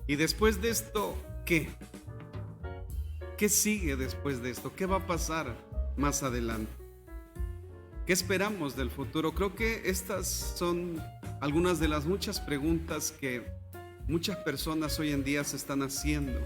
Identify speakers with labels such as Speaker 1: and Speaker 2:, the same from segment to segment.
Speaker 1: Y después de esto, ¿qué? ¿Qué sigue después de esto? ¿Qué va a pasar más adelante? ¿Qué esperamos del futuro? Creo que estas son algunas de las muchas preguntas que muchas personas hoy en día se están haciendo.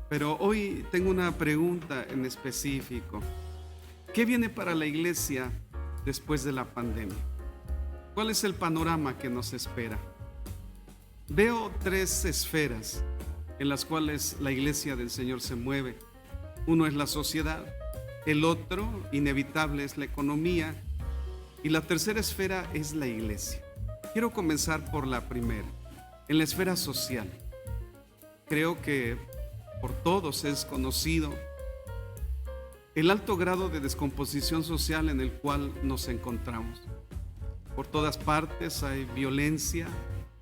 Speaker 1: Pero hoy tengo una pregunta en específico. ¿Qué viene para la iglesia después de la pandemia? ¿Cuál es el panorama que nos espera? Veo tres esferas en las cuales la iglesia del Señor se mueve. Uno es la sociedad, el otro, inevitable, es la economía, y la tercera esfera es la iglesia. Quiero comenzar por la primera, en la esfera social. Creo que por todos es conocido el alto grado de descomposición social en el cual nos encontramos. Por todas partes hay violencia,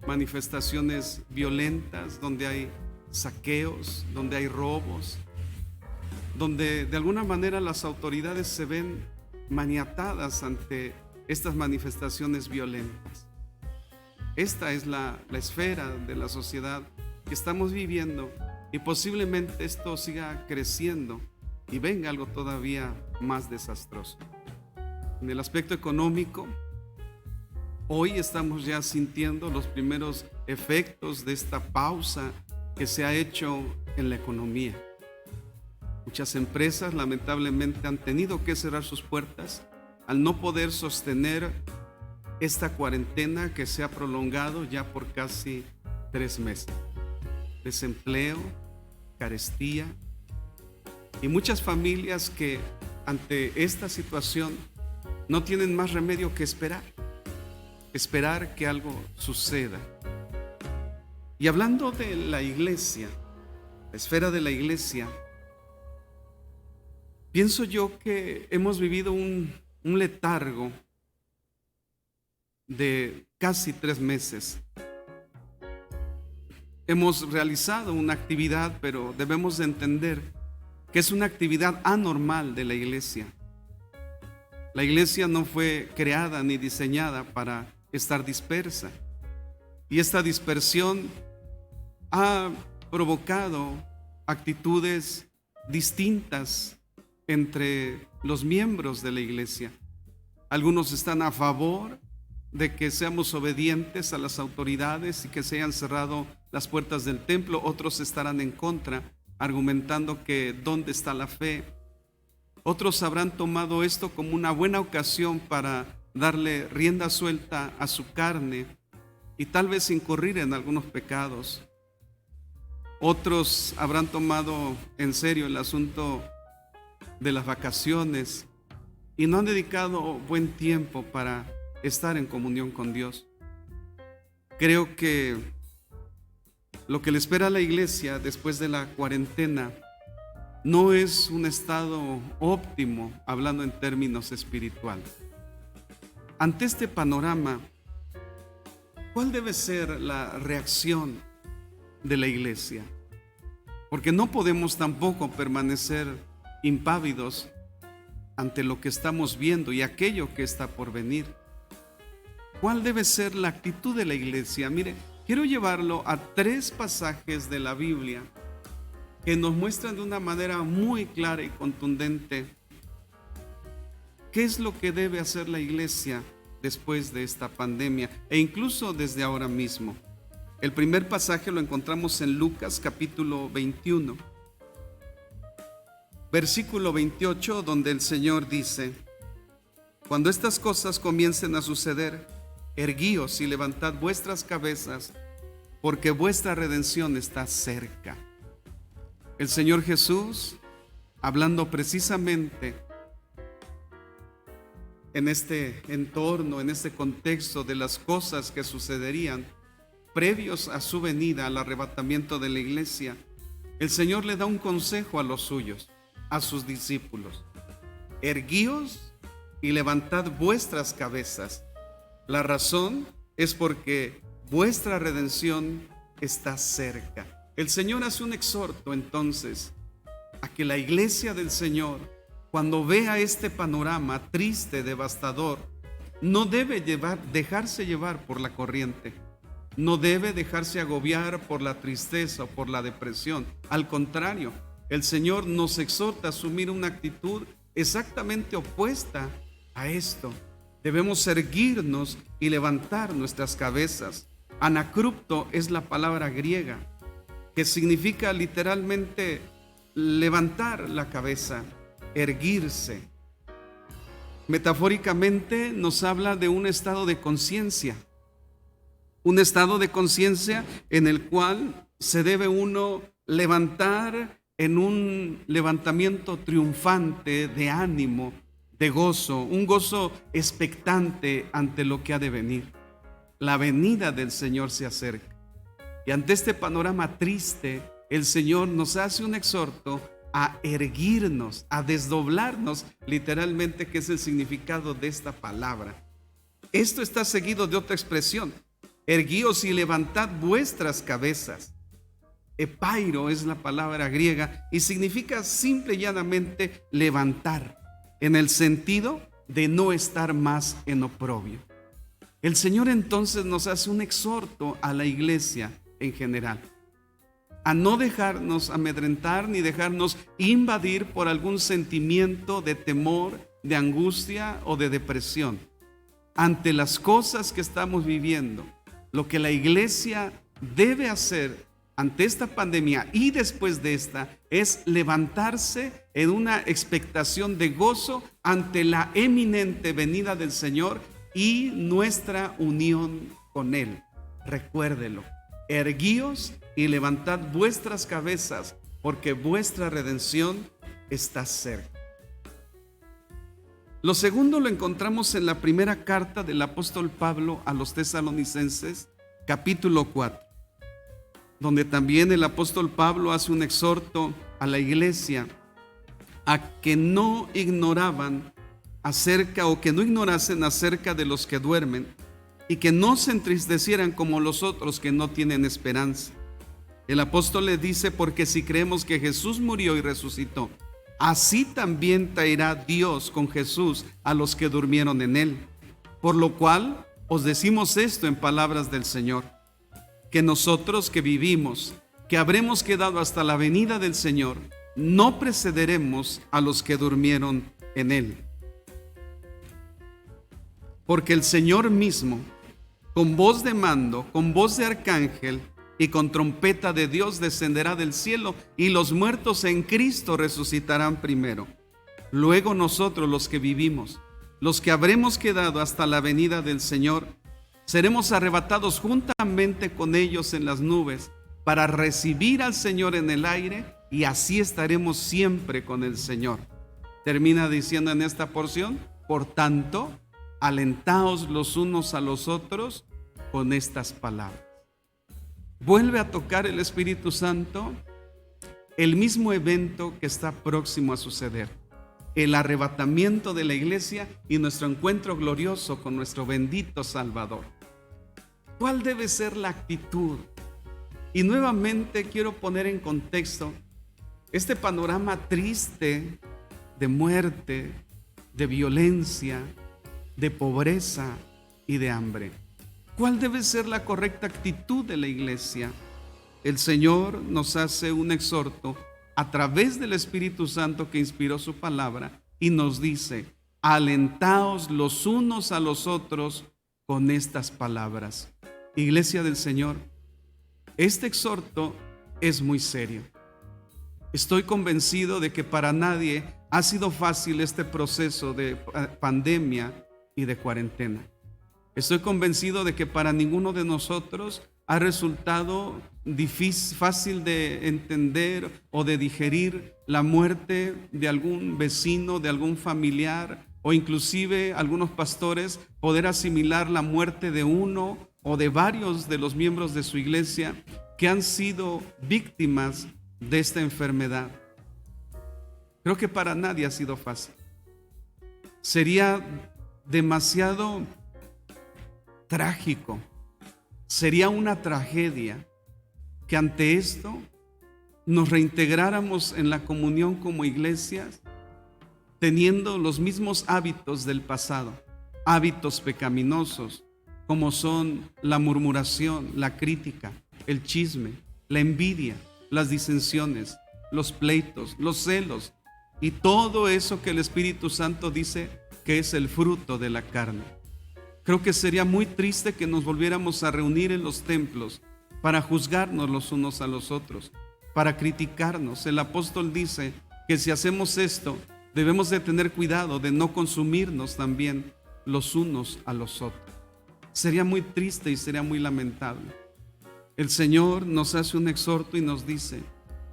Speaker 1: manifestaciones violentas, donde hay saqueos, donde hay robos, donde de alguna manera las autoridades se ven maniatadas ante estas manifestaciones violentas. Esta es la esfera de la sociedad que estamos viviendo, y posiblemente esto siga creciendo y venga algo todavía más desastroso. En el aspecto económico, hoy estamos ya sintiendo los primeros efectos de esta pausa que se ha hecho en la economía. Muchas empresas lamentablemente han tenido que cerrar sus puertas al no poder sostener esta cuarentena que se ha prolongado ya por casi 3 meses. Desempleo, carestía, y muchas familias que ante esta situación no tienen más remedio que esperar que algo suceda. Y hablando de la iglesia, la esfera de la iglesia, pienso yo que hemos vivido un letargo de casi 3 meses. Hemos realizado una actividad, pero debemos de entender que es una actividad anormal de la iglesia. La iglesia no fue creada ni diseñada para estar dispersa. Y esta dispersión ha provocado actitudes distintas entre los miembros de la iglesia. Algunos están a favor de que seamos obedientes a las autoridades y que se hayan cerrado las puertas del templo. Otros estarán en contra, argumentando que ¿dónde está la fe? Otros habrán tomado esto como una buena ocasión para darle rienda suelta a su carne y tal vez incurrir en algunos pecados. Otros habrán tomado en serio el asunto de las vacaciones y no han dedicado buen tiempo para estar en comunión con Dios. Creo que lo que le espera a la iglesia después de la cuarentena no es un estado óptimo, hablando en términos espirituales. Ante este panorama, ¿cuál debe ser la reacción de la iglesia? Porque no podemos tampoco permanecer impávidos ante lo que estamos viendo y aquello que está por venir. ¿Cuál debe ser la actitud de la iglesia? Mire, quiero llevarlo a 3 pasajes de la Biblia que nos muestran de una manera muy clara y contundente qué es lo que debe hacer la iglesia después de esta pandemia e incluso desde ahora mismo. El primer pasaje lo encontramos en Lucas capítulo 21, versículo 28, donde el Señor dice: cuando estas cosas comiencen a suceder, erguíos y levantad vuestras cabezas, porque vuestra redención está cerca. El Señor Jesús, hablando precisamente en este entorno, en este contexto de las cosas que sucederían previos a su venida, al arrebatamiento de la iglesia, el Señor le da un consejo a los suyos, a sus discípulos: erguíos y levantad vuestras cabezas. La razón es porque vuestra redención está cerca. El Señor hace un exhorto entonces a que la iglesia del Señor, cuando vea este panorama triste, devastador, no debe dejarse llevar por la corriente. no debe dejarse agobiar por la tristeza o por la depresión. Al contrario, el Señor nos exhorta a asumir una actitud exactamente opuesta a esto. Debemos erguirnos y levantar nuestras cabezas. Anacrupto es la palabra griega que significa literalmente levantar la cabeza, erguirse. Metafóricamente nos habla de un estado de conciencia en el cual se debe uno levantar en un levantamiento triunfante de ánimo, de gozo, un gozo expectante ante lo que ha de venir. La venida del Señor se acerca. Y ante este panorama triste, el Señor nos hace un exhorto a erguirnos, a desdoblarnos, literalmente, que es el significado de esta palabra. Esto está seguido de otra expresión: erguíos y levantad vuestras cabezas. Epairo es la palabra griega y significa simple y llanamente levantar, en el sentido de no estar más en oprobio. El Señor entonces nos hace un exhorto a la iglesia en general, a no dejarnos amedrentar ni dejarnos invadir por algún sentimiento de temor, de angustia o de depresión. Ante las cosas que estamos viviendo, lo que la iglesia debe hacer ante esta pandemia y después de esta es levantarse en una expectación de gozo ante la eminente venida del Señor y nuestra unión con Él. Recuérdelo: erguíos y levantad vuestras cabezas, porque vuestra redención está cerca. Lo segundo lo encontramos en la primera carta del apóstol Pablo a los tesalonicenses, capítulo 4, donde también el apóstol Pablo hace un exhorto a la iglesia a que no ignoraban acerca, o que no ignorasen acerca de los que duermen, y que no se entristecieran como los otros que no tienen esperanza. El apóstol le dice: porque si creemos que Jesús murió y resucitó, así también traerá Dios con Jesús a los que durmieron en él. Por lo cual os decimos esto en palabras del Señor, que nosotros que vivimos, que habremos quedado hasta la venida del Señor, no precederemos a los que durmieron en él. Porque el Señor mismo, con voz de mando, con voz de arcángel y con trompeta de Dios, descenderá del cielo, y los muertos en Cristo resucitarán primero. Luego nosotros, los que vivimos, los que habremos quedado hasta la venida del Señor, seremos arrebatados juntamente con ellos en las nubes para recibir al Señor en el aire, y así estaremos siempre con el Señor. Termina diciendo en esta porción: por tanto, alentaos los unos a los otros con estas palabras. Vuelve a tocar el Espíritu Santo el mismo evento que está próximo a suceder: el arrebatamiento de la iglesia y nuestro encuentro glorioso con nuestro bendito Salvador. ¿Cuál debe ser la actitud? Y nuevamente quiero poner en contexto este panorama triste de muerte, de violencia, de pobreza y de hambre. ¿Cuál debe ser la correcta actitud de la iglesia? El Señor nos hace un exhorto a través del Espíritu Santo que inspiró su palabra y nos dice: alentaos los unos a los otros con estas palabras. Iglesia del Señor, este exhorto es muy serio. Estoy convencido de que para nadie ha sido fácil este proceso de pandemia y de cuarentena. Estoy convencido de que para ninguno de nosotros ha resultado fácil de entender o de digerir la muerte de algún vecino, de algún familiar, o inclusive algunos pastores poder asimilar la muerte de uno o de varios de los miembros de su iglesia que han sido víctimas de esta enfermedad. Creo que para nadie ha sido fácil. Sería demasiado trágico, sería una tragedia que ante esto nos reintegráramos en la comunión como iglesias, teniendo los mismos hábitos del pasado, hábitos pecaminosos, como son la murmuración, la crítica, el chisme, la envidia, las disensiones, los pleitos, los celos y todo eso que el Espíritu Santo dice que es el fruto de la carne. Creo que sería muy triste que nos volviéramos a reunir en los templos para juzgarnos los unos a los otros, para criticarnos. El apóstol dice que si hacemos esto, debemos de tener cuidado de no consumirnos también los unos a los otros. Sería muy triste y sería muy lamentable. El Señor nos hace un exhorto y nos dice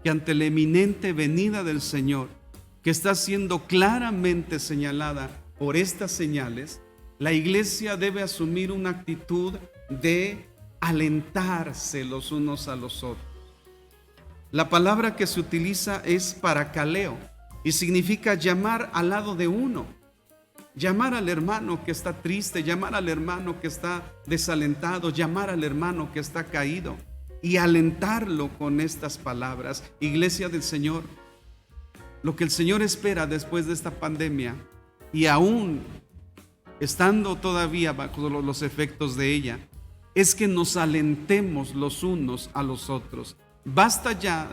Speaker 1: que ante la eminente venida del Señor, que está siendo claramente señalada por estas señales, la iglesia debe asumir una actitud de alentarse los unos a los otros. La palabra que se utiliza es parakaleo y significa llamar al lado de uno, llamar al hermano que está triste, llamar al hermano que está desalentado, llamar al hermano que está caído y alentarlo con estas palabras. Iglesia del Señor, lo que el Señor espera después de esta pandemia y aún estando todavía bajo los efectos de ella, es que nos alentemos los unos a los otros. Basta ya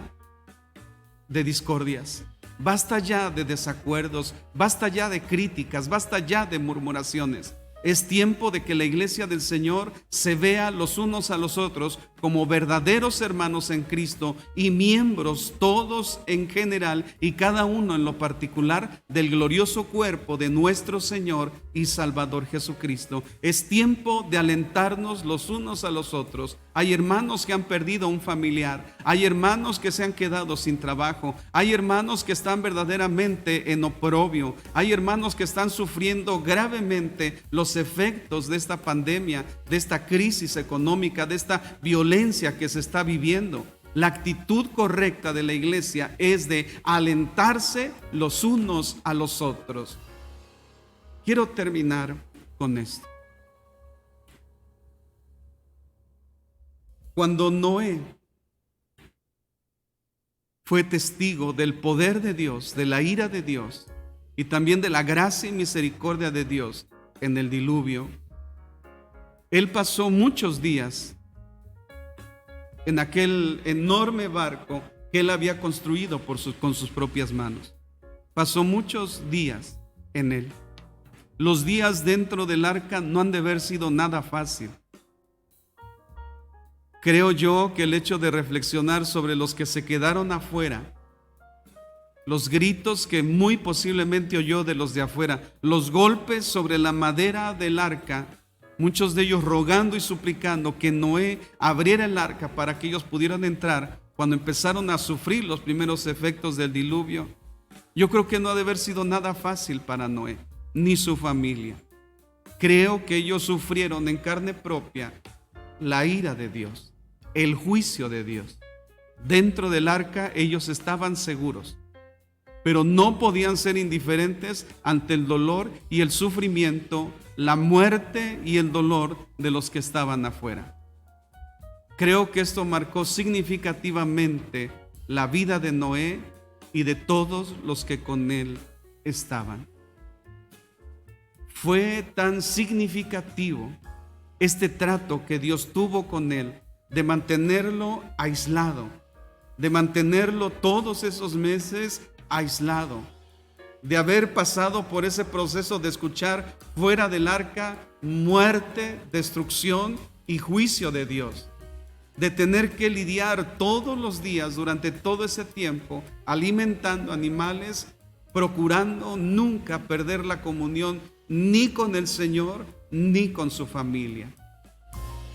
Speaker 1: de discordias, basta ya de desacuerdos, basta ya de críticas, basta ya de murmuraciones. Es tiempo de que la iglesia del Señor se vea los unos a los otros como verdaderos hermanos en Cristo y miembros todos en general y cada uno en lo particular del glorioso cuerpo de nuestro Señor y Salvador Jesucristo. Es tiempo de alentarnos los unos a los otros. Hay hermanos que han perdido un familiar, hay hermanos que se han quedado sin trabajo, hay hermanos que están verdaderamente en oprobio, hay hermanos que están sufriendo gravemente los efectos de esta pandemia, de esta crisis económica, de esta violencia que se está viviendo. La actitud correcta de la iglesia es de alentarse los unos a los otros. Quiero terminar con esto. Cuando Noé fue testigo del poder de Dios, de la ira de Dios y también de la gracia y misericordia de Dios en el diluvio, él pasó muchos días en aquel enorme barco que él había construido con sus propias manos. Pasó muchos días en él. Los días dentro del arca no han de haber sido nada fácil. Creo yo que el hecho de reflexionar sobre los que se quedaron afuera, los gritos que muy posiblemente oyó de los de afuera, los golpes sobre la madera del arca, muchos de ellos rogando y suplicando que Noé abriera el arca para que ellos pudieran entrar cuando empezaron a sufrir los primeros efectos del diluvio. Yo creo que no ha de haber sido nada fácil para Noé ni su familia. Creo que ellos sufrieron en carne propia la ira de Dios, el juicio de Dios. Dentro del arca ellos estaban seguros, pero no podían ser indiferentes ante el dolor y el sufrimiento, la muerte y el dolor de los que estaban afuera. Creo que esto marcó significativamente la vida de Noé y de todos los que con él estaban. Fue tan significativo este trato que Dios tuvo con él, de mantenerlo aislado, de mantenerlo todos esos meses aislado, de haber pasado por ese proceso de escuchar fuera del arca muerte, destrucción y juicio de Dios, de tener que lidiar todos los días durante todo ese tiempo alimentando animales, procurando nunca perder la comunión ni con el Señor ni con su familia.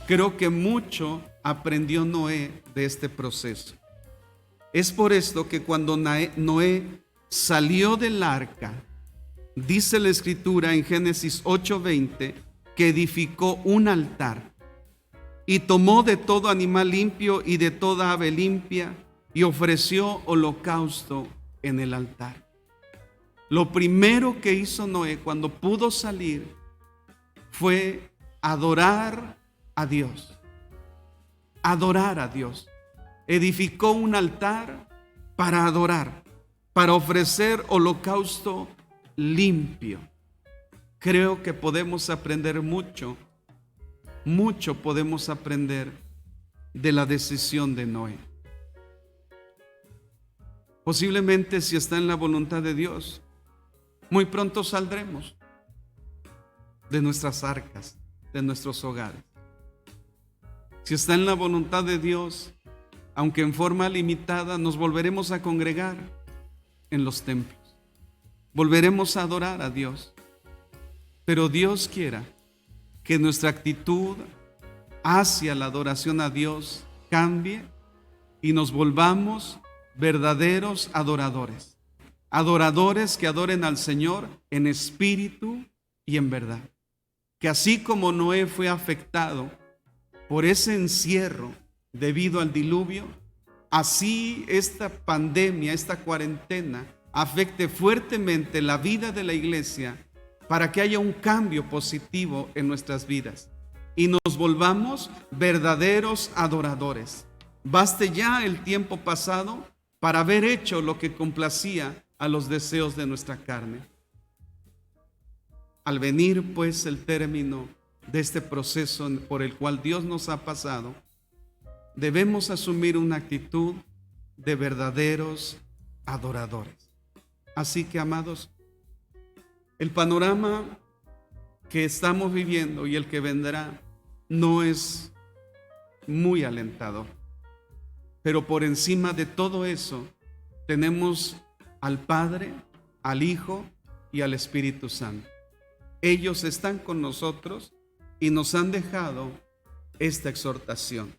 Speaker 1: Creo que mucho aprendió Noé de este proceso. Es por esto que cuando Noé salió del arca, dice la Escritura en Génesis 8:20 que edificó un altar y tomó de todo animal limpio y de toda ave limpia y ofreció holocausto en el altar. Lo primero que hizo Noé cuando pudo salir fue adorar a Dios. Adorar a Dios. Edificó un altar para adorar, para ofrecer holocausto limpio. Creo que podemos aprender mucho mucho podemos aprender de la decisión de Noé. Posiblemente, si está en la voluntad de Dios, muy pronto saldremos de nuestras arcas, de nuestros hogares. Si está en la voluntad de Dios, aunque en forma limitada, nos volveremos a congregar en los templos. Volveremos a adorar a Dios. Pero Dios quiera que nuestra actitud hacia la adoración a Dios cambie y nos volvamos verdaderos adoradores. Adoradores que adoren al Señor en espíritu y en verdad. Que así como Noé fue afectado por ese encierro debido al diluvio, así esta pandemia, esta cuarentena, afecte fuertemente la vida de la iglesia para que haya un cambio positivo en nuestras vidas y nos volvamos verdaderos adoradores. Baste ya el tiempo pasado para haber hecho lo que complacía a los deseos de nuestra carne. Al venir pues el término de este proceso por el cual Dios nos ha pasado, debemos asumir una actitud de verdaderos adoradores. Así que, amados, el panorama que estamos viviendo y el que vendrá no es muy alentador. Pero por encima de todo eso, tenemos al Padre, al Hijo y al Espíritu Santo. Ellos están con nosotros y nos han dejado esta exhortación.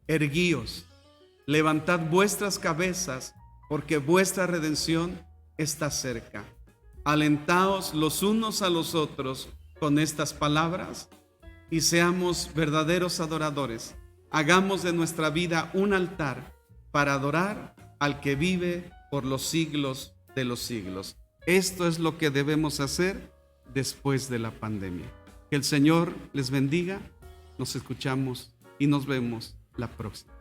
Speaker 1: Erguíos, levantad vuestras cabezas, porque vuestra redención está cerca. Alentaos los unos a los otros con estas palabras y seamos verdaderos adoradores. Hagamos de nuestra vida un altar para adorar al que vive por los siglos de los siglos. Esto es lo que debemos hacer después de la pandemia. Que el Señor les bendiga. Nos escuchamos y nos vemos la próxima.